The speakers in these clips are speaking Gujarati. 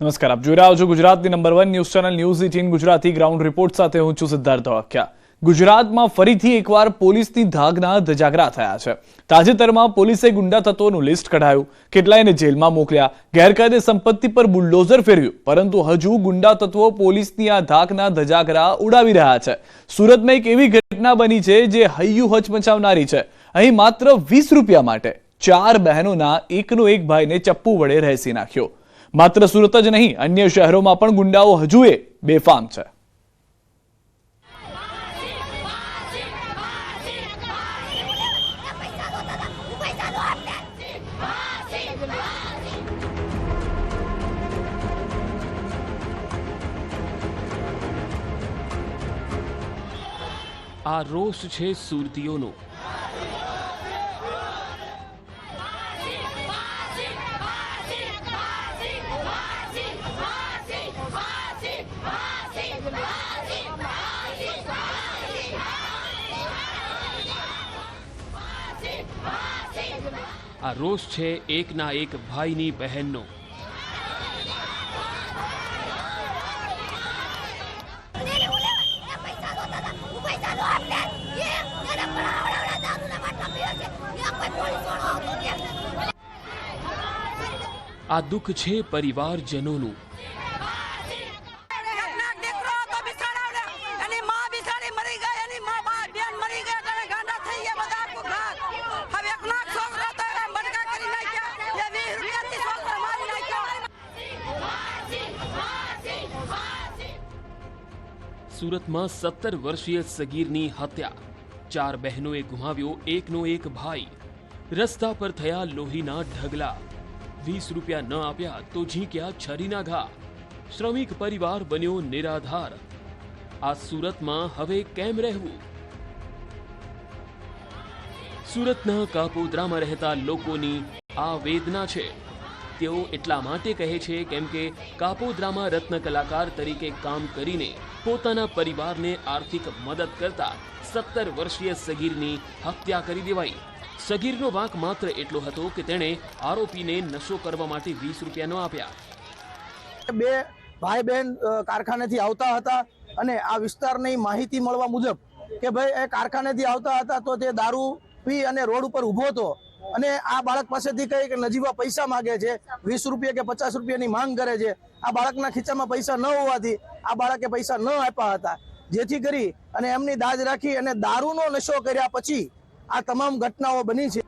નમસ્કાર, આપ જોઈ રહ્યા છો ગુજરાતની number 1 news channel news 18 Gujarati ground report સાથે હું છું સિદ્ધાર્થ ધોળકિયા। ગુજરાતમાં ફરીથી એકવાર પોલીસની ધાકના ધજાગરા થયા છે। તાજેતરમાં પોલીસે ગુંડા તત્વોનું લિસ્ટ કઢાયું, કેટલાયને જેલમાં મોકલ્યા, ગેરકાયદે સંપત્તિ પર બુલડોઝર ફેરવ્યું, પરંતુ હજુ ગુંડા તત્વો પોલીસની આ ધાકના ધજાગરા ઉડાવી રહ્યા છે। સુરતમાં એક એવી ઘટના બની છે જે હૈયું હચમચાવનારી છે। અહીં માત્ર 20 રૂપિયા માટે 4 બહેનોના એકનો એક ભાઈને ચપ્પુ વડે રહેસી નાખ્યો। માત્ર સુરત જ નહીં, અન્ય શહેરોમાં પણ ગુંડાઓ હજુ બેફામ છે। આ રોષ છે સુરતીઓનો। આ રોષ છે એકના એક ભાઈની બહેનનો। આ દુઃખ છે પરિવારજનોનું। સુરતમાં 17 વર્ષીય સગીરની હત્યા, 4 બહેનોએ ગુમાવ્યો એકનો એક ભાઈ, રસ્તા પર થયા લોહીના ઢગલા, 20 રૂપિયા ન આપ્યા તો ઝીંક્યા છરીના ઘા, શ્રમિક પરિવાર બન્યો નિરાધાર। આ સુરતમાં હવે કેમ રહેવું? સુરતના કાપોદ્રામાં રહેતા લોકોની આ વેદના છે। તેઓ એટલા માટે કહે છે કેમ કે કાપોદ્રામાં રત્ન કલાકાર તરીકે કામ કરીને પોતાના પરિવારને આર્થિક મદદ કરતા 17 વર્ષીય સગીરની હત્યા કરી દેવાઈ। સગીરનો વાંક માત્ર એટલો હતો કે તેણે આરોપીને નશો કરવા માટે 20 રૂપિયા ન આપ્યા। બે ભાઈ બહેન કારખાનેથી આવતા હતા અને આ વિસ્તારની માહિતી મળવા મુજબ કે ભાઈ એ કારખાનેથી આવતા હતા તો તે દારૂ પી અને રોડ ઉપર ઊભો હતો અને આ બાળક પાસેથી કઈ કે નજીવા પૈસા માંગે છે, 20 રૂપિયા કે 50 રૂપિયાની માંગ કરે છે। આ બાળકના ખીચામાં પૈસા ન હોવાથી આ બાળકે પૈસા ન આપ્યા હતા, જેથી કરી અને એમની દાજ રાખી અને દારૂનો નશો કર્યા પછી આ તમામ ઘટનાઓ બની છે।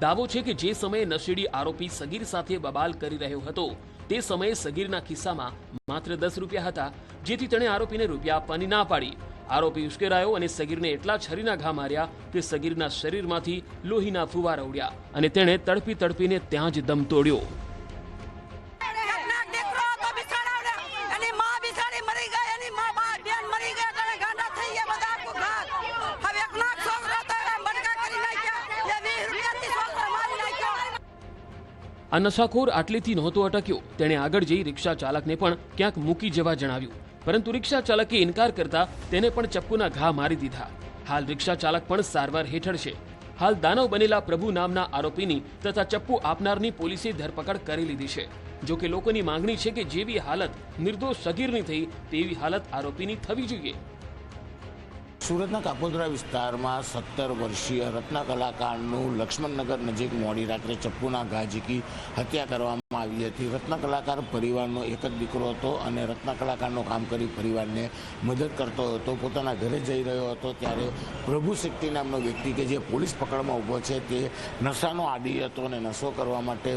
દાવો છે કે જે સમયે નશેડી આરોપી સગીર સાથે બબાલ કરી રહ્યો હતો તે સમયે સગીરના ખિસ્સામાં માત્ર 10 રૂપિયા હતા, જેથી તેણે આરોપીને રૂપિયા આપવાની ના પાડી। આરોપી ઉશ્કેરાયો અને સગીરને એટલા છરીના ઘા માર્યા કે સગીરના શરીરમાંથી લોહીના ફુવારા ઉડ્યા અને તેણે તડપી તડપીને ત્યાં જ દમ તોડ્યો। આ નશાખોર આટલેથી નહોતો અટક્યો, તેણે આગળ જઈ રિક્ષા ચાલકને પણ ક્યાંક મૂકી જવા જણાવ્યું, પરંતુ રિક્ષા ચાલકે ઇનકાર કરતા તેને પણ ચપ્પુના ઘા મારી દીધા। હાલ રિક્ષા ચાલક પણ સારવાર હેઠળ છે। હાલ દાનવ બનેલા પ્રભુ નામના આરોપીની તથા ચપ્પુ આપનારની પોલીસે ધરપકડ કરી લીધી છે। જો કે લોકોની માંગણી છે કે જેવી હાલત નિર્દોષ સગીરની થઈ તેવી હાલત આરોપીની થવી જોઈએ। સુરતના કાપોદ્રા વિસ્તારમાં 17 વર્ષીય રત્ન કલાકારનું લક્ષ્મણનગર નજીક મોડી રાત્રે ચપ્પુના ઘા ઝીકી હત્યા કરવામાં આવી હતી। રત્ન કલાકાર પરિવારનો એક જ દીકરો હતો અને રત્ન કલાકારનું કામ કરી પરિવારને મદદ કરતો હતો। પોતાના ઘરે જઈ રહ્યો હતો ત્યારે પ્રભુ શેટ્ટી નામનો વ્યક્તિ કે જે પોલીસ પકડમાં ઊભો છે તે નશાનો આદી હતો અને નશો કરવા માટે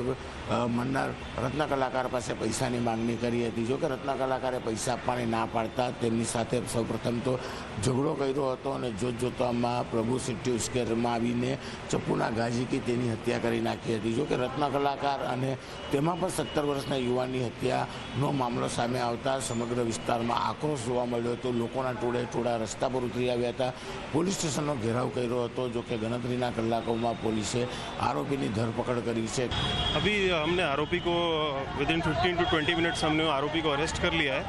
મનનાર રત્ન કલાકાર પાસે પૈસાની માંગણી કરી હતી। જો કે રત્ન કલાકારે પૈસા આપવાની ના પાડતા તેમની સાથે સૌપ્રથમ તો ઝઘડો કર્યો હતો અને જોતજોતામાં પ્રભુ શેટ્ટી ઉશ્કેરમાં આવીને ચપ્પુના ઘા ઝીકી તેની હત્યા કરી નાખી હતી। જો કે રત્ન કલાકાર અને તેમાં પણ 17 વર્ષના યુવાનની હત્યાનો મામલો સામે આવતા સમગ્ર વિસ્તારમાં આક્રોશ જોવા મળ્યો હતો। લોકોના ટોળે રસ્તા પર ઉતરી આવ્યા હતા, પોલીસ સ્ટેશનનો ઘેરાવ કર્યો હતો। જો કે ગણતરીના કલાકોમાં પોલીસે આરોપીની ધરપકડ કરી છે। अभी हमने आरोपी को विदिन 15 to 20 मिनट्स हमने आरोपी को अरेस्ट कर लिया है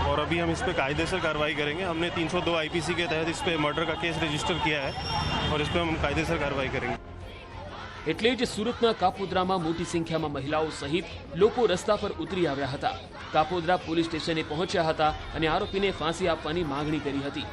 और अभी हम इस पर कायदेसर कार्रवाई करेंगे। हमने 302 आईपीसी के तहत इस पर मर्डर का केस रजिस्टर किया है और इस पर हम कायदेसर कार्रवाई करेंगे। એટલે જ સુરતના કાપોદ્રામાં મોટી સંખ્યામાં મહિલાઓ સહિત લોકો રસ્તા પર ઉતરી આવ્યા હતા. કાપોદ્રા પોલીસ સ્ટેશને પહોંચ્યા હતા અને આરોપીને ફાંસી આપવાની માંગણી કરી હતી.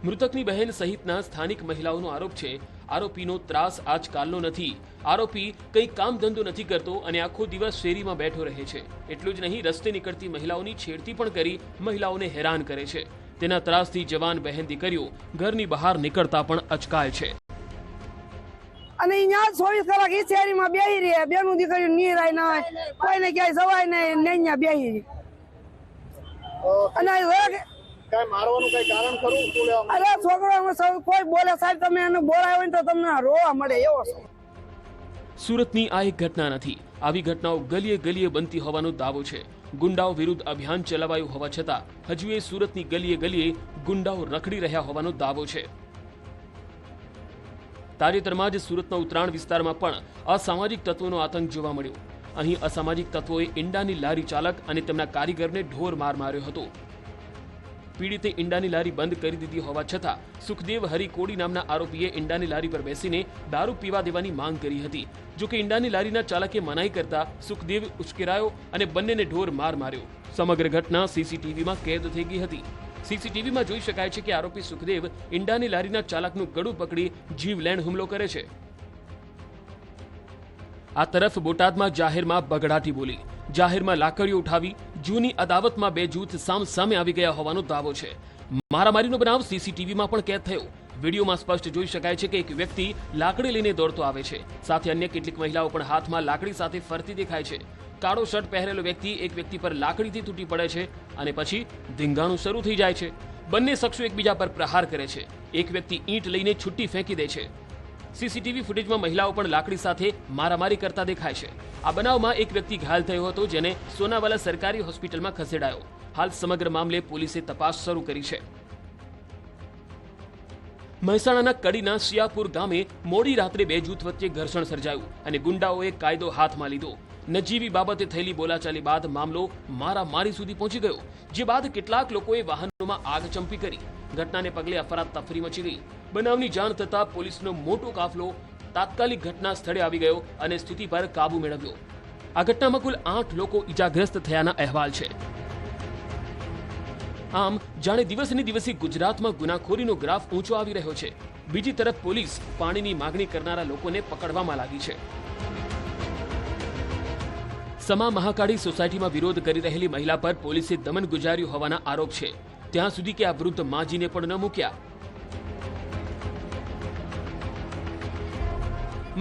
મૃતકની બહેન સહિતના સ્થાનિક મહિલાઓનો આરોપ છે, આરોપીનો ત્રાસ આજકાલનો નથી. આરોપી કંઈ કામ ધંધો નથી કરતો અને આખો દિવસ શેરીમાં બેઠો રહે છે. એટલું જ નહીં, રસ્તે નીકળતી મહિલાઓની છેડતી પણ કરી મહિલાઓને હેરાન કરે છે. તેના ત્રાસથી જવાન બહેન દીકરીઓ ઘરની બહાર નીકળતા પણ અચકાય છે. અને અહીંયા 24 કલાક ઈ શેરીમાં બેહી રહે, બેનું દીકરીઓ નીરાય ના હોય, કોઈને ક્યાંય જવાય નહીં, ને અહીંયા બેહી રહે. અને કઈ મારવાનું કઈ કારણ ખરું? અરે છોકરો કોઈ બોલે સાહેબ તમે એને બોલાયો હોય તો તમને રોવા મળે એવો છે. સુરતની આ એક ઘટના નથી. આવી ઘટનાઓ ગલીએ ગલીએ બનતી હોવાનો દાવો છે. ગુંડાઓ વિરુદ્ધ અભિયાન ચલાવાયું હોવા છતાં હજુ એ સુરતની ગલીએ ગલીએ ગુંડાઓ રખડી રહ્યા હોવાનો દાવો છે. તાજેતરમાં જ સુરતના ઉત્તરાણ વિસ્તારમાં પણ અસામાજિક તત્વોનો આતંક જોવા મળ્યો. અહીં અસામાજિક તત્વોએ ઈંડાની લારી ચાલક અને તેમના કારીગરને ઢોર માર માર્યો હતો. પીડિતે ઈંડાની લારી બંધ કરી દીધી હોવા છતાં સુખદેવ હરિકોડી નામના આરોપીએ ઈંડાની લારી પર બેસીને દારૂ પીવા દેવાની માંગ કરી હતી. જોકે ઈંડાની લારીના ચાલકે મનાઈ કરતા સુખદેવ ઉશ્કેરાયો અને બંનેને ઢોર માર માર્યો. સમગ્ર ઘટના સીસીટીવીમાં કેદ થઈ ગઈ હતી. સીસીટીવીમાં જોઈ શકાય છે કે આરોપી સુખદેવ ઈંડાની લારીના ચાલકનું ગળું પકડી જીવલેણ હુમલો કરે છે. આ તરફ બોટાદમાં જાહેરમાં બગડાટી બોલી, જાહેરમાં લાકડીઓ ઉઠાવી જૂની અદાવતમાં બે જૂથ સામસામે આવી ગયા હોવાનો દાવો છે. મારામારીનો બનાવ સીસીટીવીમાં પણ કેદ થયો. વિડીયોમાં સ્પષ્ટ જોઈ શકાય છે કે એક વ્યક્તિ લાકડી લઈને દોડતો આવે છે. સાથે અન્ય કેટલીક મહિલાઓ પણ હાથમાં લાકડી સાથે ફરતી દેખાય છે. કાળો શર્ટ પહેરેલો વ્યક્તિ એક વ્યક્તિ પર લાકડીથી તૂટી પડે છે અને પછી ધીંગાણું શરૂ થઈ જાય છે. બંને શખ્સો એકબીજા પર પ્રહાર કરે છે. એક વ્યક્તિ ઈંટ લઈને છુટ્ટી ફેંકી દે છે. સીસીટીવી ફૂટેજમાં મહિલાઓ પણ લાકડી સાથે મારામારી કરતા દેખાય છે. આ બનાવમાં એક વ્યક્તિ ઘાયલ થયો હતો, જેને સોનાવાલા સરકારી હોસ્પિટલમાં ખસેડાયો. હાલ સમગ્ર મામલે પોલીસે તપાસ શરૂ કરી છે. મહેસાણાના કડીના શિયાપુર ગામે મોડી રાત્રે બે જૂથ વચ્ચે ઘર્ષણ સર્જાયું અને ગુંડાઓએ કાયદો હાથમાં લીધો. નજીવી બાબતે થયેલી બોલાચાલી બાદ મામલો મારામારી સુધી પહોંચી ગયો, જે બાદ કેટલાક લોકોએ વાહનોમાં આગ ચંપી કરી. ઘટનાને પગલે અફરાતફરી મચી ગઈ. બનાવની જાણ થતાં પોલીસનો મોટો કાફલો તાત્કાલિક ઘટના સ્થળે આવી ગયો અને સ્થિતિ પર કાબુ મેળવ્યો. આ ઘટનામાં કુલ 8 લોકો ઈજાગ્રસ્ત થયાના અહેવાલ છે. આમ જાણે દિવસને દિવસે ગુજરાતમાં ગુનાખોરીનો ગ્રાફ ઊંચો આવી રહ્યો છે. બીજી તરફ પોલીસ પાણીની માગણી કરનારા લોકોને પકડવામાં લાગી છે. સમા મહાકાળી સોસાયટીમાં વિરોધ કરી રહેલી મહિલા પર પોલીસે દમન ગુજાર્યું હોવાના આરોપ છે. ત્યાં સુધી કે આ વૃદ્ધ માજીને પણ ન મૂક્યા.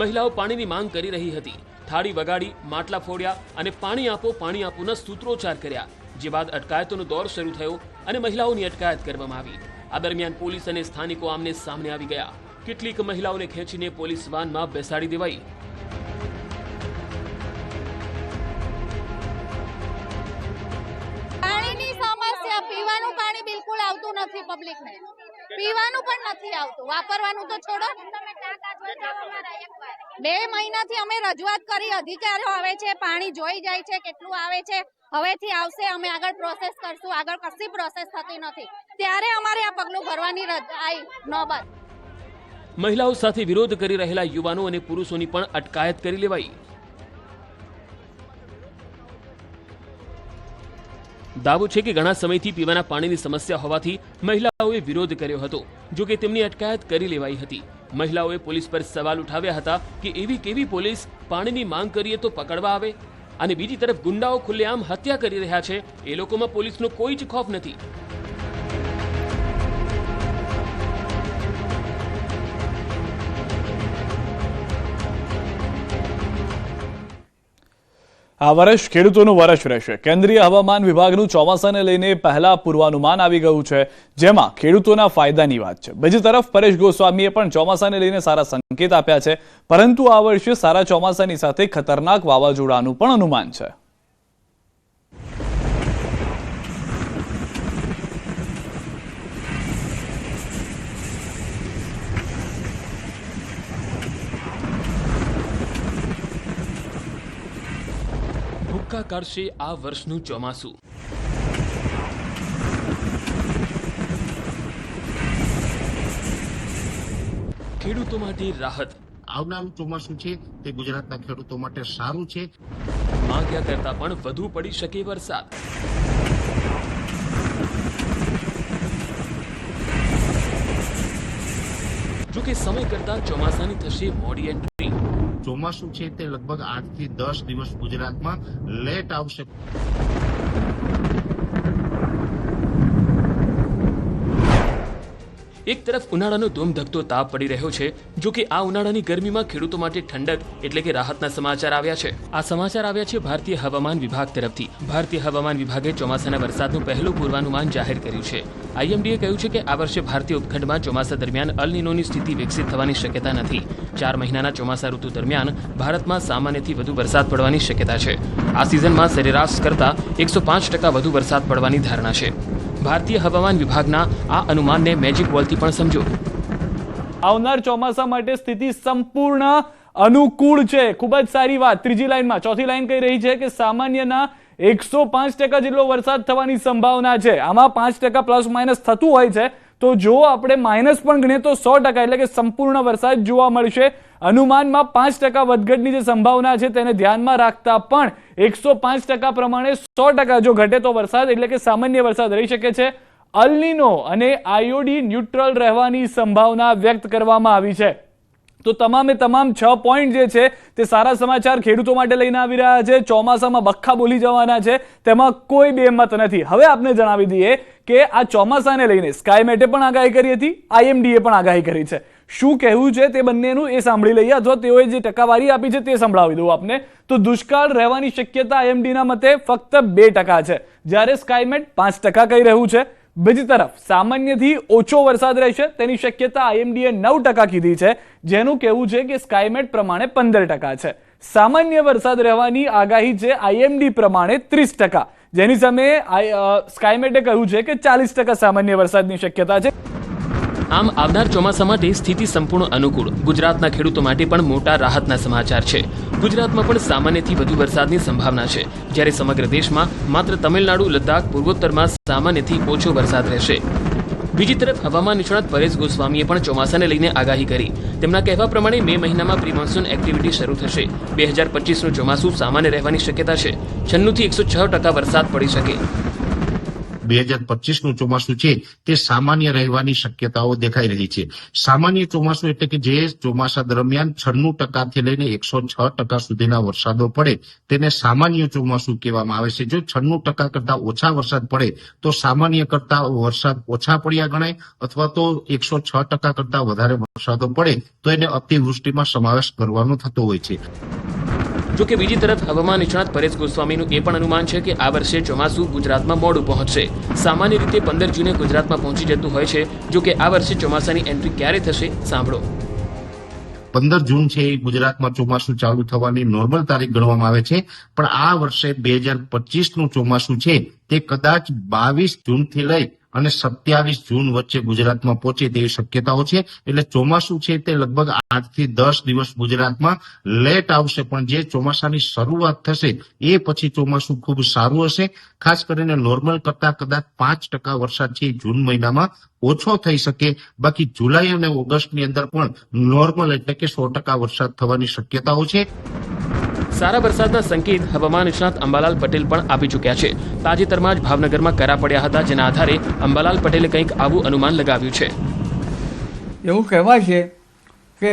મહિલાઓ પાણીની માંગ કરી રહી હતી. થાળી વગાડી, માટલા ફોડ્યા અને પાણી આપોના સૂત્રોચ્ચાર કર્યા. જે બાદ અટકાયતોનો દોર શરૂ થયો અને મહિલાઓની અટકાયત કરવામાં આવી. આ દરમિયાન પોલીસ અને સ્થાનિકો આમને સામને આવી ગયા. કેટલીક મહિલાઓને ખેંચીને પોલીસ વાનમાં બેસાડી દેવાઈ. પાણીની સમસ્યા, પીવાનું પાણી બિલકુલ આવતું નથી પબ્લિકને. પીવાનું પણ નથી આવતું, વાપરવાનું તો છોડો. 2 મહિનાથી અમે રજૂઆત કરી, અધિકારીઓ આવે છે, પાણી જોઈ જાય છે કેટલું આવે છે, હવેથી આવશે, અમે આગળ પ્રોસેસ કરશું. આગળ કશી પ્રોસેસ થતી નથી, ત્યારે અમારે આ પગલું ભરવાની નોબત. મહિલાઓ સાથે વિરોધ કરી રહેલા યુવાનો અને પુરુષોની પણ અટકાયત કરી લેવાઈ. દાવો છે કે ઘણા સમયથી પીવાના પાણીની સમસ્યા હોવાથી મહિલાઓએ વિરોધ કર્યો હતો. જો કે તેમની અટકાયત કરી લેવાઈ હતી. મહિલાઓએ પોલીસ પર સવાલ ઉઠાવ્યા હતા કે એવી કેવી પોલીસ, પાણીની માંગ કરીએ તો પકડવા આવે, અને બીજી તરફ ગુંડાઓ ખુલ્લેઆમ હત્યા કરી રહ્યા છે. એ લોકોમાં પોલીસનો કોઈ જ ખોફ નથી. આ વર્ષ ખેડૂતોનું વર્ષ રહેશે. કેન્દ્રીય હવામાન વિભાગનું ચોમાસાને લઈને પહેલા પૂર્વાનુમાન આવી ગયું છે, જેમાં ખેડૂતોના ફાયદાની વાત છે. બીજી તરફ પરેશ ગોસ્વામીએ પણ ચોમાસાને લઈને સારા સંકેત આપ્યા છે, પરંતુ આ વર્ષે સારા ચોમાસાની સાથે ખતરનાક વાવાઝોડાનું પણ અનુમાન છે. ભૂક્કા કાઢશે આ વર્ષનું ચોમાસું. ખેડૂતો માટે રાહત. આવનારું ચોમાસું છે તે ગુજરાતના ખેડૂતો માટે સારું છે. માંગ્યા કરતા પણ વધુ પડી શકે વરસાદ. જોકે સમય કરતા ચોમાસાની થશે મોડી એન્ટ્રી. ચોમાસું છે તે લગભગ 8 થી 10 દિવસ ગુજરાતમાં લેટ આવશે. એક તરફ ઉનાળાનો ધોમધખતો તાપ પડી રહ્યો છે. જો કે આ ઉનાળાની ગરમીમાં ખેડૂતો માટે ઠંડક એટલે કે રાહતના સમાચાર આવ્યા છે. આ સમાચાર આવ્યા છે ભારતીય હવામાન વિભાગ તરફથી. ભારતીય હવામાન વિભાગે ચોમાસાના વરસાદનું પહેલું પૂર્વાનુમાન જાહેર કર્યું છે. આઈએમડીએ કહ્યું છે કે આ વર્ષે ભારતીય ઉપખંડમાં ચોમાસા દરમિયાન અલ નીનોની સ્થિતિ વિકસિત થવાની શક્યતા નથી. 4 મહિનાના ચોમાસા ઋતુ દરમિયાન ભારતમાં સામાન્યથી વધુ વરસાદ પડવાની શક્યતા છે. આ સિઝનમાં સરેરાશ કરતાં 105% વધુ વરસાદ પડવાની ધારણા છે. ભારતીય હવામાન વિભાગના આ અનુમાનને મેજિક બોલથી પણ સમજો. આવનાર ચોમાસા માટે સ્થિતિ સંપૂર્ણ અનુકૂળ છે. ખૂબ જ સારી વાત. ત્રીજી લાઈનમાં ચોથી લાઈન કહી રહી છે કે સામાન્યના 105% જેટલો વરસાદ થવાની સંભાવના છે. આમાં 5% પ્લસ માઇનસ થતું હોય છે, તો જો આપણે માઇનસ પણ ગણીએ તો 100% એટલે કે સંપૂર્ણ વરસાદ જોવા મળશે. અનુમાનમાં 5% વધઘટની જે સંભાવના છે તેને ધ્યાનમાં રાખતા પણ 105% પ્રમાણે 100% જો ઘટે તો વરસાદ એટલે કે સામાન્ય વરસાદ રહી શકે છે. અલ નીનો અને આઈઓડી ન્યુટ્રલ રહેવાની સંભાવના વ્યક્ત કરવામાં આવી છે. તો તમામે તમામ 6 પોઈન્ટ જે છે તે સારા સમાચાર ખેડૂતો માટે લઈને આવી રહ્યા છે. ચોમાસામાં બખ્ખા બોલી જવાના છે, તેમાં કોઈ બેમત નથી. હવે આપને જણાવી દઈએ કે આ ચોમાસાને લઈને સ્કાયમેટે પણ આગાહી કરી હતી, આઈએમડીએ પણ આગાહી કરી છે. શું કહેવું છે તે બંનેનું એ સાંભળી લઈએ, અથવા તેઓએ જે ટકાવારી આપી છે તે સંભળાવી દઉં આપને. તો દુષ્કાળ રહેવાની શક્યતા આઈએમડીના મતે ફક્ત 2% છે, જ્યારે સ્કાયમેટ 5% કહી રહ્યું છે. બીજી તરફ સામાન્યથી ઓછો વરસાદ રહેશે તેની શક્યતા આઈએમડીએ 9% કીધી છે, જેનું કહેવું છે કે સ્કાયમેટ પ્રમાણે 15% છે. સામાન્ય વરસાદ રહેવાની આગાહી છે આઈએમડી પ્રમાણે 30%, જેની સામે સ્કાયમેટે કહ્યું છે કે 40% સામાન્ય વરસાદની શક્યતા છે. આમ આવનાર ચોમાસા માટે સ્થિતિ સંપૂર્ણ અનુકૂળ. ગુજરાતના ખેડૂતો માટે પણ મોટા રાહતના સમાચાર છે. ગુજરાતમાં પણ સામાન્યથી વધુ વરસાદની સંભાવના છે, જ્યારે સમગ્ર દેશમાં માત્ર તમિલનાડુ, લદ્દાખ, પૂર્વોત્તરમાં સામાન્યથી ઓછો વરસાદ રહેશે. બીજી તરફ હવામાન નિષ્ણાત પરેશ ગોસ્વામીએ પણ ચોમાસાને લઈને આગાહી કરી. તેમના કહેવા પ્રમાણે મે મહિનામાં પ્રી મોન્સૂન એક્ટિવિટી શરૂ થશે. 2025નું ચોમાસું સામાન્ય રહેવાની શક્યતા છે. 96 થી 106% વરસાદ પડી શકે. 2025નું ચોમાસું છે તે સામાન્ય રહેવાની શક્યતાઓ દેખાઈ રહી છે. સામાન્ય ચોમાસું એટલે કે જે ચોમાસા દરમિયાન 96% થી લઈને 106% સુધીના વરસાદો પડે તેને સામાન્ય ચોમાસું કહેવામાં આવે છે. જો 96% કરતા ઓછા વરસાદ પડે તો સામાન્ય કરતા વરસાદ ઓછા પડ્યા ગણાય, અથવા તો 106% કરતા વધારે વરસાદો પડે તો એને અતિવૃષ્ટિમાં સમાવેશ કરવાનો થતો હોય છે. જોકે બીજી તરફ હવામાન નિષ્ણાત પરેશ ગોસ્વામીનું એ પણ અનુમાન છે કે આ વર્ષે ચોમાસું ગુજરાતમાં મોડું પહોંચશે. સામાન્ય રીતે 15 જૂને ગુજરાતમાં પહોંચી જતું હોય છે. જોકે આ વર્ષે ચોમાસાની એન્ટ્રી ક્યારે થશે સાંભળો. 15 જૂન છે એ ગુજરાતમાં ચોમાસું ચાલુ થવાની નોર્મલ તારીખ ગણવામાં આવે છે, પણ આ વર્ષે 2025નું ચોમાસું છે તે કદાચ 22 જૂનથી લઈ અને 27 જૂન વચ્ચે ગુજરાતમાં પહોંચે તેવી શક્યતાઓ છે. એટલે ચોમાસું છે તે લગભગ 8 થી 10 દિવસ ગુજરાતમાં લેટ આવશે, પણ જે ચોમાસાની શરૂઆત થશે એ પછી ચોમાસું ખૂબ સારું હશે. ખાસ કરીને નોર્મલ કરતા કદાચ 5% વરસાદ છે જૂન મહિનામાં ઓછો થઈ શકે. બાકી જુલાઈ અને ઓગસ્ટની અંદર પણ નોર્મલ એટલે કે 100% વરસાદ થવાની શક્યતાઓ છે. સારા વરસાદના સંકેત હવામાન નિષ્ણાત અંબાલાલ પટેલ પણ આપી ચૂક્યા છે. તાજેતરમાં જ ભાવનગરમાં કરા પડ્યા હતા, જેના આધારે અંબાલાલ પટેલે કંઈક આવું અનુમાન લગાવ્યું છે. એવું કહેવાય છે કે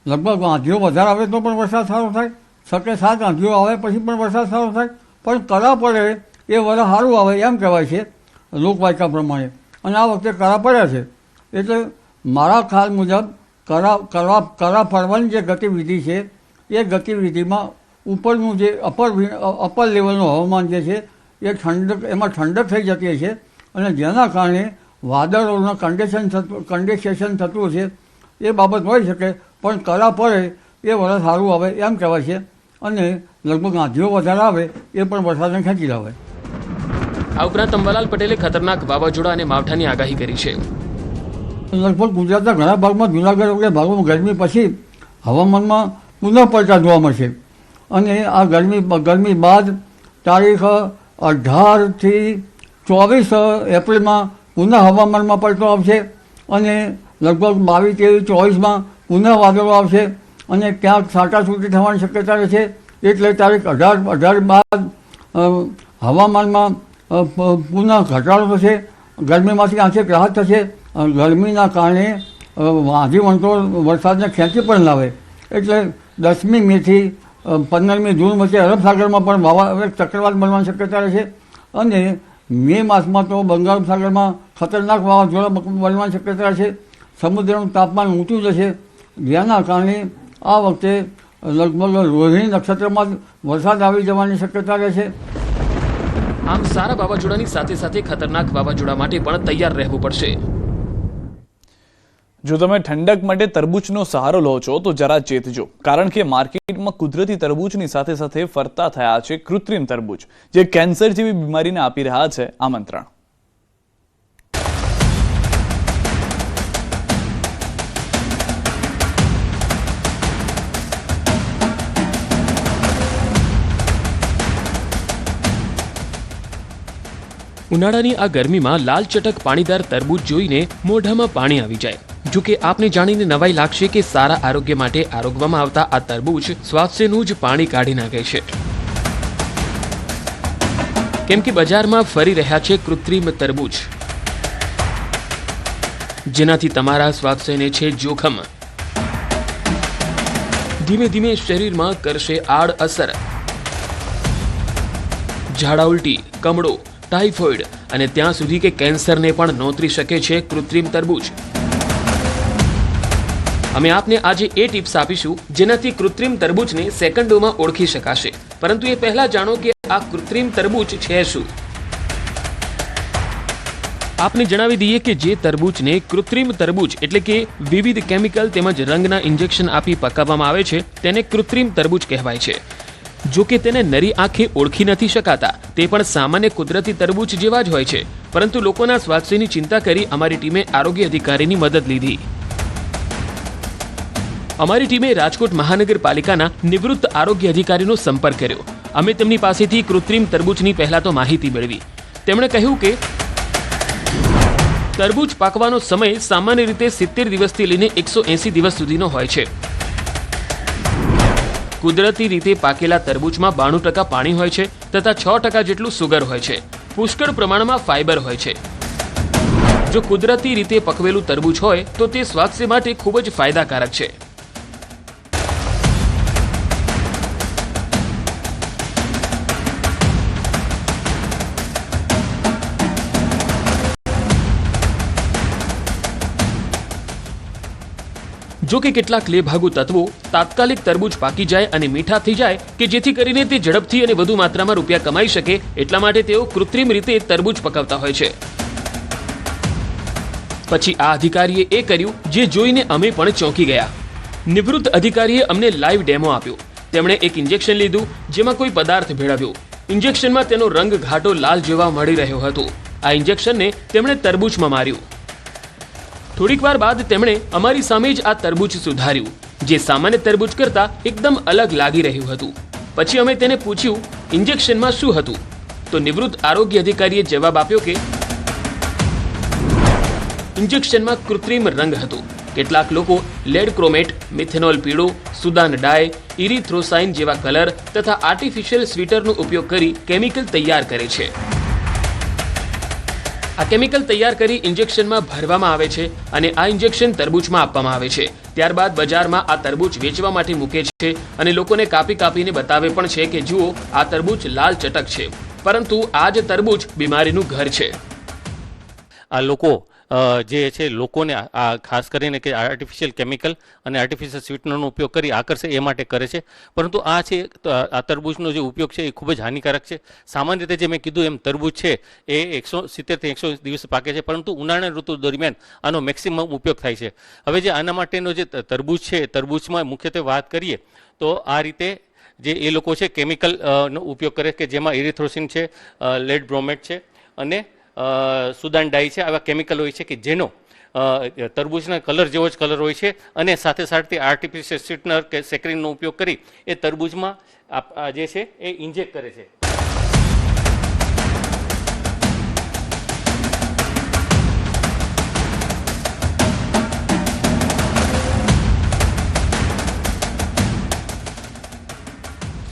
લગભગ આંધીઓ વધારે આવે તો પણ વરસાદ સારો થાય, 6 કે 7 આંધીઓ આવે પછી પણ વરસાદ સારો થાય, પણ કરા પડે એ વરસ સારું આવે એમ કહેવાય છે લોકવાયકા પ્રમાણે. અને આ વખતે કરા પડ્યા છે, એટલે મારા ખ્યાલ મુજબ કરા પડવાની જે ગતિવિધિ છે એ ગતિવિધિમાં ઉપરનું જે અપર લેવલનું હવામાન જે છે એ એમાં ઠંડક થઈ જતી છે, અને જેના કારણે વાદળોનું કન્ડેન્સેશન થતું છે એ બાબત હોઈ શકે. પણ કરા પડે એ વરસ સારું આવે એમ કહેવાય છે, અને લગભગ આંધીઓ વધારે આવે એ પણ વરસાદને ખેંચી લાવે. આ ઉપરાંત અંબાલાલ પટેલે ખતરનાક વાવાઝોડા અને માવઠાની આગાહી કરી છે. લગભગ ગુજરાતના ઘણા ભાગમાં, જૂનાગઢ વગેરે ભાગોમાં ગરમી પછી હવામાનમાં પુનઃ પલટા જોવા મળશે, અને આ ગરમી બાદ તારીખ 18 થી 24 એપ્રિલમાં પુનઃ હવામાનમાં પલટો આવશે અને લગભગ 22, 23, 24માં પુનઃ વાદળો આવશે અને ક્યાંક છાંટાછૂટી થવાની શક્યતા રહેશે. એટલે તારીખ 18 બાદ હવામાનમાં પુનઃ ઘટાડો થશે, ગરમીમાંથી આંશિક રાહત થશે. ગરમીના કારણે વાંધી વંટોળ વરસાદને ખેંચી પણ લાવે. એટલે 10મી મેથી 15મી જૂન વચ્ચે અરબ સાગરમાં પણ એક ચક્રવાત બનવાની શક્યતા રહેશે અને મે માસમાં તો બંગાળ સાગરમાં ખતરનાક વાવાઝોડા બનવાની શક્યતા રહેશે. સમુદ્રનું તાપમાન ઊંચું જશે, જેના કારણે આ વખતે લગભગ રોહિણી નક્ષત્રમાં વરસાદ આવી જવાની શક્યતા રહેશે. આમ સારા વાવાઝોડાની સાથે સાથે ખતરનાક વાવાઝોડા માટે પણ તૈયાર રહેવું પડશે. જો તમે ઠંડક માટે તરબૂચનો સહારો લો છો તો જરા ચેતજો, કારણ કે માર્કેટમાં કુદરતી તરબૂચની સાથે સાથે ફરતા થયા છે કૃત્રિમ તરબૂચ, જે કેન્સર જેવી બીમારીને આપી રહ્યા છે આમંત્રણ. ઉનાળાની આ ગરમીમાં લાલ ચટક પાણીદાર તરબૂચ જોઈને મોઢામાં પાણી આવી જાય. જો કે આપને જાણીને નવાઈ લાગશે કે સારા આરોગ્ય માટે આરોગવામાં આવતા આ તરબૂચ સ્વાસ્થ્યનું જ પાણી કાઢી નાખે છે. કેમ કે બજારમાં ફરી રહ્યા છે કૃત્રિમ તરબૂચ, જેનાથી તમારા સ્વાસ્થ્યને છે જોખમ. ધીમે ધીમે શરીરમાં કરશે આડઅસર. ઝાડા ઉલટી, કમળો, ટાઇફોઇડ અને ત્યાં સુધી કે કેન્સરને પણ નોતરી શકે છે કૃત્રિમ તરબૂચ. અમે આપને આજે એ ટિપ્સ આપીશું જેનાથી કૃત્રિમ તરબૂચને સેકન્ડોમાં ઓળખી શકાશે. પરંતુ એ પહેલા જાણો કે આ કૃત્રિમ તરબૂચ છે શું. આપને જણાવી દઈએ કે જે તરબૂચને કૃત્રિમ તરબૂચ એટલે કે વિવિધ કેમિકલ તેમજ રંગના ઇન્જેક્શન આપી પકાવવામાં આવે છે તેને કૃત્રિમ તરબૂચ કહેવાય છે. જો કે તેને નરી આંખે ઓળખી નથી શકાતા, તે પણ સામાન્ય કુદરતી તરબૂચ જેવા જ હોય છે. પરંતુ લોકોના સ્વાસ્થ્યની ચિંતા કરી અમારી ટીમે આરોગ્ય અધિકારીની મદદ લીધી. અમારી ટીમે રાજકોટ મહાનગરપાલિકાના નિવૃત્ત આરોગ્ય અધિકારીનો સંપર્ક કર્યો. અમે તેમની પાસેથી કૃત્રિમ તરબૂચની પહેલા તો માહિતી મેળવી. તેમણે કહ્યું કે તરબૂચ પાકવાનો સમય સામાન્ય રીતે 70 દિવસથી લઈને 180 દિવસ સુધીનો હોય છે. કુદરતી રીતે પાકેલા તરબૂચમાં 92% પાણી હોય છે તથા 6% જેટલું સુગર હોય છે. પુષ્કળ પ્રમાણમાં ફાઇબર હોય છે. જો કુદરતી રીતે પકવેલું તરબૂચ હોય તો તે સ્વાસ્થ્ય માટે ખૂબ જ ફાયદાકારક છે. જો કે કેટલાક લેભાગુ તત્વો તાત્કાલિક તરબૂચ પાકી જાય અને મીઠા થઈ જાય કે જેથી કરીને તે ઝડપથી અને વધુ માત્રામાં રૂપિયા કમાઈ શકે, એટલા માટે તેઓ કૃત્રિમ રીતે તરબૂચ પકાવતા હોય છે. પછી આ અધિકારીએ એ કર્યું જે જોઈને અમે પણ ચોંકી ગયા. નિવૃત્ત અધિકારીએ અમને લાઈવ ડેમો આપ્યો. તેમણે એક ઇન્જેક્શન લીધું જેમાં કોઈ પદાર્થ ભેળવ્યો. ઇન્જેક્શનમાં તેનો રંગ ઘાટો લાલ જોવા મળી રહ્યો હતો. આ ઇન્જેક્શનને તેમણે તરબૂચમાં માર્યું. થોડીક વાર બાદ તેમણે અમારી સામે જ આ તરબૂચ સુધાર્યું, જે સામાન્ય તરબૂચ કરતા એકદમ અલગ લાગી રહ્યું હતું. પછી અમે તેને પૂછ્યું ઇન્જેક્શનમાં શું હતું, તો નિવૃત્ત આરોગ્ય અધિકારીએ જવાબ આપ્યો કે ઇન્જેક્શનમાં કૃત્રિમ રંગ હતો. કેટલાક લોકો લેડ ક્રોમેટ, મિથેનોલ પીળો, સુદાન ડાય, ઇરિથ્રોસાઇન જેવા કલર તથા આર્ટિફિશિયલ સ્વીટરનો ઉપયોગ કરી કેમિકલ તૈયાર કરે છે. આ કેમિકલ તૈયાર કરી ઇન્જેક્શનમાં ભરવામાં આવે છે અને આ ઇન્જેક્શન તરબૂચમાં આપવામાં આવે છે. ત્યારબાદ બજારમાં આ તરબૂચ વેચવા માટે મૂકે છે અને લોકોને કાપી કાપીને બતાવે પણ છે કે જુઓ આ તરબૂચ લાલ ચટક છે, પરંતુ આ જ તરબૂચ બીમારીનું ઘર છે. આ લોકો જે છે લોકોને આ ખાસ કરીને કે આર્ટિફિશિયલ કેમિકલ અને આર્ટિફિશિયલ સ્વીટનરનો ઉપયોગ કરી આકર્ષે એ માટે કરે છે. પરંતુ આ છે આ તરબૂચનો જે ઉપયોગ છે એ ખૂબ જ હાનિકારક છે. સામાન્ય રીતે જે મેં કીધું એમ તરબૂચ છે એ 170 થી 180 દિવસ પાકે છે, પરંતુ ઉનાળાની ઋતુ દરમિયાન આનો મેક્સિમમ ઉપયોગ થાય છે. હવે જે આના માટેનો જે તરબૂચ છે, તરબૂચમાં મુખ્યત્વે વાત કરીએ તો આ રીતે જે એ લોકો છે કેમિકલનો ઉપયોગ કરે કે જેમાં ઇરિથ્રોસિન છે, લેડ બ્રોમેટ છે અને સુદાન ડાઈ છે. આવા કેમિકલ હોય છે કે જેનો તરબૂચના કલર જેવો જ કલર હોય છે અને સાથે સાથે આર્ટિફિશિયલ સ્વીટનર કે સેક્રીનનો ઉપયોગ કરી એ તરબૂચમાં જે છે એ ઇન્જેક્ટ કરે છે.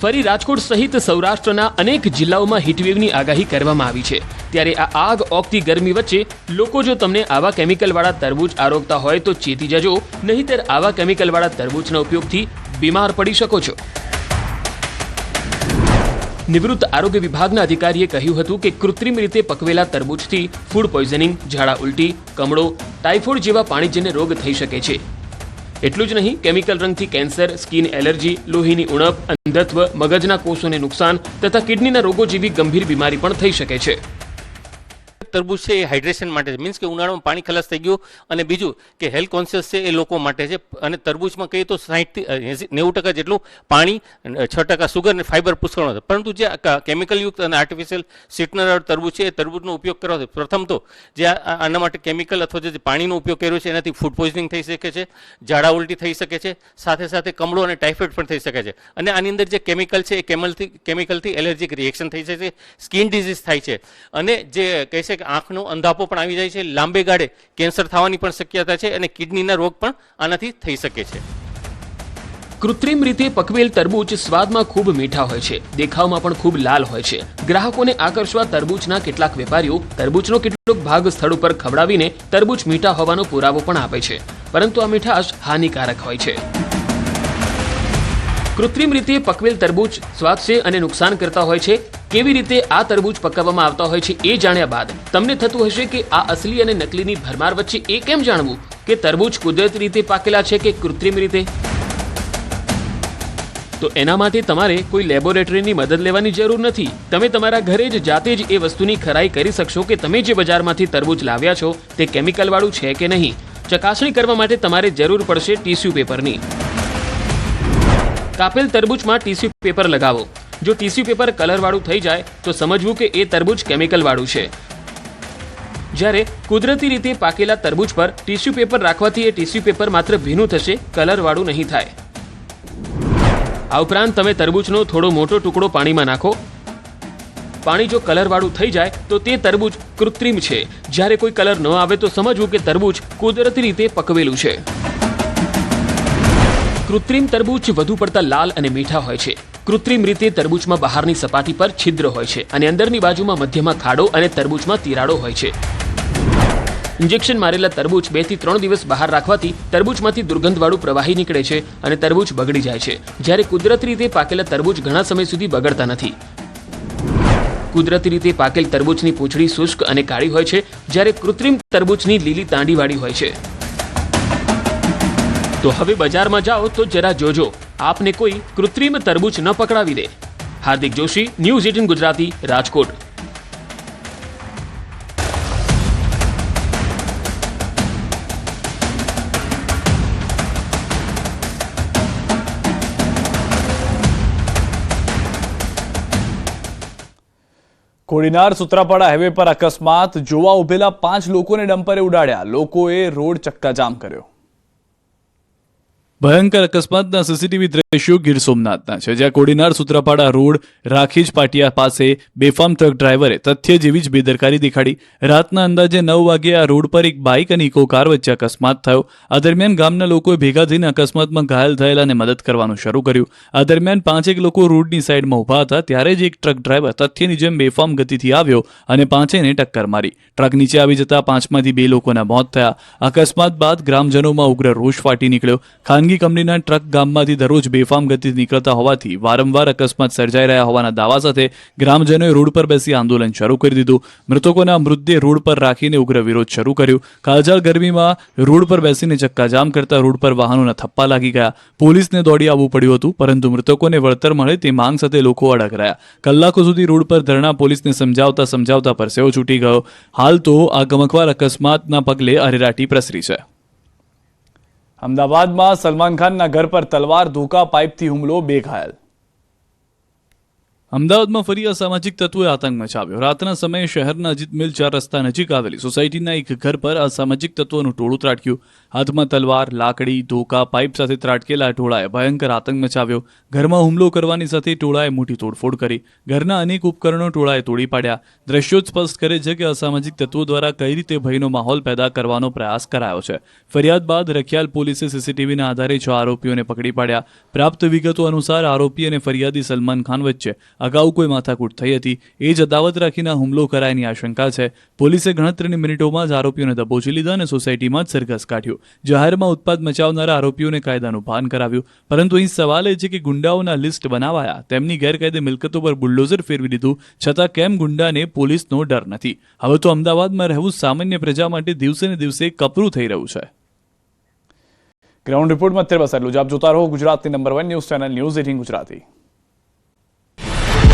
ફરી રાજકોટ સહિત સૌરાષ્ટ્રના અનેક જિલ્લાઓમાં હીટવેવની આગાહી કરવામાં આવી છે. ત્યારે આ આગ ઓગતી ગરમી વચ્ચે લોકો જો તમને આવા કેમિકલવાળા તરબૂચ આરોગતા હોય તો ચેતી જજો, નહીંતર આવા કેમિકલવાળા તરબૂચના ઉપયોગથી બીમાર પડી શકો છો. નિવૃત્ત આરોગ્ય વિભાગના અધિકારીએ કહ્યું હતું કે કૃત્રિમ રીતે પકવેલા તરબૂચથી ફૂડ પોઈઝનિંગ, ઝાડા ઉલટી, કમળો, ટાઇફોઇડ જેવા પાણીજન્ય રોગ થઈ શકે છે. એટલું જ નહીં, કેમિકલ રંગથી કેન્સર, સ્કિન એલર્જી, લોહીની ઉણપ, અંધત્વ, મગજના કોષોને નુકસાન તથા કિડનીના રોગો જેવી ગંભીર બીમારી પણ થઈ શકે છે. તરબૂચ છે એ હાઇડ્રેશન માટે છે, મીન્સ કે ઉનાળામાં પાણી ખલાસ થઈ ગયું, અને બીજું કે હેલ્થ કોન્શિયસ છે એ લોકો માટે છે. અને તરબૂચમાં કહીએ તો 60-90% જેટલું પાણી, 6% સુગર અને ફાઇબર પુષ્કળ છે. પરંતુ જે કેમિકલયુક્ત અને આર્ટિફિશિયલ સ્વીટનર તરબૂચ છે એ તરબૂચનો ઉપયોગ કરવાથી પ્રથમ તો જે આના માટે કેમિકલ અથવા જે પાણીનો ઉપયોગ કર્યો છે એનાથી ફૂડ પોઈઝનિંગ થઈ શકે છે, ઝાડા ઉલટી થઈ શકે છે, સાથે સાથે કમળો અને ટાઇફોઇડ પણ થઈ શકે છે. અને આની અંદર જે કેમિકલ છે એ કેમિકલથી એલર્જીક રિએક્શન થઈ શકે છે, સ્કિન ડિઝીઝ થાય છે, અને જે કહે છે કે આંખનો અંધાપો પણ આવી જાય છે, લાંબે ગાળે કેન્સર થવાની પણ શક્યતા છે, અને કિડનીના રોગ પણ આનાથી થઈ શકે છે. કૃત્રિમ રીતે પકવેલ તરબૂચ સ્વાદમાં ખૂબ મીઠા હોય છે, દેખાવમાં પણ ખૂબ લાલ હોય છે. ગ્રાહકોને આકર્ષવા તરબૂચના કેટલાક વેપારીઓ તરબૂચનો કેટલોક ભાગ સ્થળ ઉપર ખવડાવીને તરબૂચ મીઠા હોવાનો પુરાવો પણ આપે છે, પરંતુ આ મીઠાશ હાનિકારક હોય છે. કૃત્રિમ રીતે પકવેલ તરબૂચ સ્વાદ છે અને નુકસાન કરતા હોય છે. કેવી રીતે આ તરબૂચ પકાવવામાં આવતા હોય છે એ જાણ્યા બાદ તમને થતું હશે કે આ અસલી અને નકલીની ભરમાર વચ્ચે એ કેમ જાણવું કે તરબૂચ કુદરતી રીતે પાકેલા છે કે કૃત્રિમ રીતે? તો એના માટે તમારે કોઈ લેબોરેટરીની મદદ લેવાની જરૂર નથી. તમે તમારા ઘરે જ જાતે જ એ વસ્તુની ખરાઈ કરી શકશો કે તમે જે બજારમાંથી તરબૂચ લાવ્યા છો તે કેમિકલવાળું છે કે નહીં. ચકાસણી કરવા માટે તમારે જરૂર પડશે ટીશ્યુ પેપરની. કાપેલ તરબૂચમાં ટીશ્યુ પેપર લગાવો. જો ટીશ્યુ પેપર કલરવાળું થઈ જાય તો સમજવું કે એ તરબૂચ કેમિકલવાળું છે. જ્યારે કુદરતી રીતે પાકેલા તરબૂચ પર ટીશ્યુ પેપર રાખવાથી એ ટીશ્યુ પેપર માત્ર ભીનું થશે, કલરવાળું નહીં થાય. આ ઉપરાંત તમે તરબૂચનો થોડો મોટો ટુકડો પાણીમાં નાખો. પાણી જો કલરવાળું થઈ જાય તો તે તરબૂચ કૃત્રિમ છે. જ્યારે કોઈ કલર ન આવે તો સમજવું કે તરબૂચ કુદરતી રીતે પકવેલું છે. કૃત્રિમ તરબૂચ વધુ પડતા લાલ અને મીઠા હોય છે. કૃત્રિમ રીતે તરબૂચમાં બહારની સપાટી પર છિદ્ર હોય છે અને અંદરની બાજુમાં મધ્યમાં ખાડો અને તરબૂચમાં તિરાડો હોય છે. ઇન્જેક્શન મારેલા તરબૂચ 2 થી 3 દિવસ બહાર રાખવાથી તરબૂચમાંથી દુર્ગંધવાળું પ્રવાહી નીકળે છે અને તરબૂચ બગડી જાય છે. જ્યારે કુદરતી રીતે પાકેલા તરબૂચ ઘણા સમય સુધી બગડતા નથી. કુદરતી રીતે પાકેલ તરબૂચની પૂંછડી શુષ્ક અને કાળી હોય છે, જ્યારે કૃત્રિમ તરબૂચની લીલી તાંડીવાળી હોય છે. તો હવે બજારમાં જાઓ તો જરા જોજો આપને કોઈ કૃત્રિમ તરબૂચ ન પકડાવી દે. હાર્દિક જોશી, ન્યૂઝ 18 ગુજરાતી, રાજકોટ. કોડીનાર સુત્રાપાડા હાઈવે પર અકસ્માત. જોવા ઉભેલા 5 લોકોને ડમ્પરે ઉડાડ્યા. લોકોએ રોડ ચક્કાજામ કર્યો. ભયંકર અકસ્માતના સીસીટીવી દ્રશ્યો ગીર સોમનાથના છે, જ્યાં કોડીનાર સુત્રાપાડા રોડ રાખીજ પાટિયા પાસે બેફામ ટ્રક ડ્રાઈવરે તથ્ય જેવી જ બેદરકારી દેખાડી. રાતના અંદાજે 9 વાગે આ રોડ પર એક બાઇક અને ઇકો કાર વચ્ચે અકસ્માત થયો. આ દરમિયાન ગામના લોકોએ ભેગા થઈને અકસ્માતમાં ઘાયલ થયેલાને મદદ કરવાનું શરૂ કર્યું. આ દરમિયાન 5 લોકો રોડની સાઈડમાં ઊભા હતા, ત્યારે જ એક ટ્રક ડ્રાઈવર તથ્યની જેમ બેફામ ગતિથી આવ્યો અને 5ને ટક્કર મારી. ટ્રક નીચે આવી જતા 5માંથી 2 લોકોના મોત થયા. અકસ્માત બાદ ગ્રામજનોમાં ઉગ્ર રોષ ફાટી નીકળ્યો. ખાનગી કંપનીના ટ્રક ગામમાંથી દરરોજ બેફામ ગતિથી નીકળતા હોવાથી વારંવાર અકસ્માત સર્જાઈ રહ્યા હોવાના દાવા સાથે ગ્રામજનોએ રોડ પર બેસી આંદોલન શરૂ કરી દીધું. મૃતકોના મૃતદેહ રોડ પર રાખીને ઉગ્ર વિરોધ શરૂ કર્યો. કાળઝાળ ગરમીમાં રોડ પર બેસીને ચક્કાજામ કરતા રોડ પર વાહનોના થપ્પા લાગી ગયા. પોલીસને દોડી આવવું પડ્યું હતું, પરંતુ મૃતકોને વળતર મળે તે માંગ સાથે લોકો અડગ રહ્યા. કલાકો સુધી રોડ પર ધરણા પોલીસને સમજાવતા પરસેવો છૂટી ગયો. હાલ તો આ ગમખ્વાર અકસ્માતના પગલે અરેરાટી પ્રસરી છે. અમદાવાદમાં સલમાન ખાનના ઘર પર તલવાર, ધોકા, પાઇપથી હુમલો, 2 ઘાયલ. અમદાવાદમાં ફરી અસામાજિક તત્વોએ આતંક મચાવ્યો. રાતના સમયે શહેરના અજીત મિલ 4 રસ્તા નજીક આવેલી સોસાયટીના એક ઘર પર અસામાજિક તત્વોનું ટોળું ત્રાટક્યું. હાથમાં તલવાર, લાકડી, ધોકા, પાઇપ સાથે ત્રાટકેલા ટોળાએ ભયંકર આતંક મચાવ્યો. ઘરમાં હુમલો કરવાની સાથે ટોળાએ મોટી તોડફોડ કરી. ઘરના અનેક ઉપકરણો ટોળાએ તોડી પાડ્યા. દ્રશ્યો જ સ્પષ્ટ કરે છે કે અસામાજિક તત્વો દ્વારા કઈ રીતે ભયનો માહોલ પેદા કરવાનો પ્રયાસ કરાયો છે. ફરિયાદ બાદ રખિયાલ પોલીસે સીસીટીવીના આધારે 6 આરોપીઓને પકડી પાડ્યા. પ્રાપ્ત વિગતો અનુસાર આરોપી અને ફરિયાદી સલમાન ખાન વચ્ચે અગાઉ કોઈ માથાકૂટ થઈ હતી. એ જ અદાવત રાખીને હુમલો કરાયની આશંકા છે. પોલીસે ગણતરીની મિનિટોમાં જ આરોપીઓને દબોચી લીધા અને સોસાયટીમાં જ સરઘસ કાઢ્યો. જાહેરમાં ઉત્પાદ મચાવનારા આરોપીઓને કાયદાનું ભાન કરાવ્યું. પરંતુ અહીં સવાલ એ છે કે ગુંડાઓના લિસ્ટ બનાવાયા, તેમની ગેરકાયદે મિલકતો પર બુલડોઝર ફેરવી દીધું, છતાં કેમ ગુંડાને પોલીસનો ડર નથી? હવે તો અમદાવાદમાં રહેવું સામાન્ય પ્રજા માટે દિવસે ને દિવસે કપરું થઈ રહ્યું છે. ગ્રાઉન્ડ રિપોર્ટમાં અત્યારે બસ એટલું જ. આપ જોતા રહો ગુજરાતની number 1 news channel news 18 Gujarati.